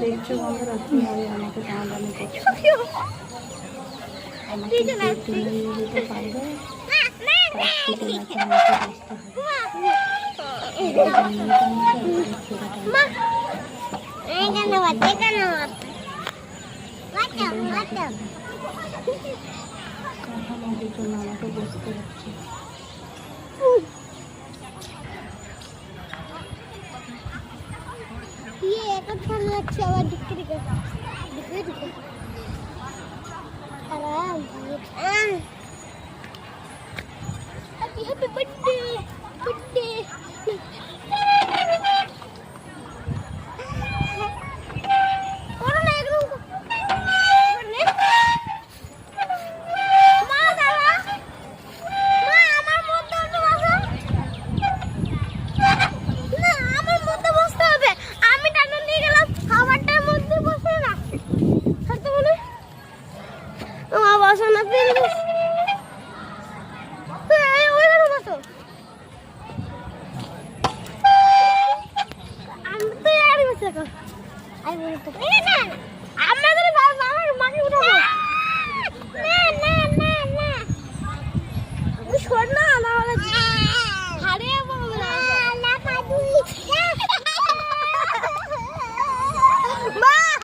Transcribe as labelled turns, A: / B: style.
A: দেখছো বন্ধুরা কিভাবে আমাকে টানাটানি করছে। আমাকে তুলে নিয়ে যেতে পারবে, কাঠামোটির জন্য আমাকে বসতে হচ্ছে।
B: আবার ঢুকে ঢুকে Happy birthday! Birthday! छोड़ना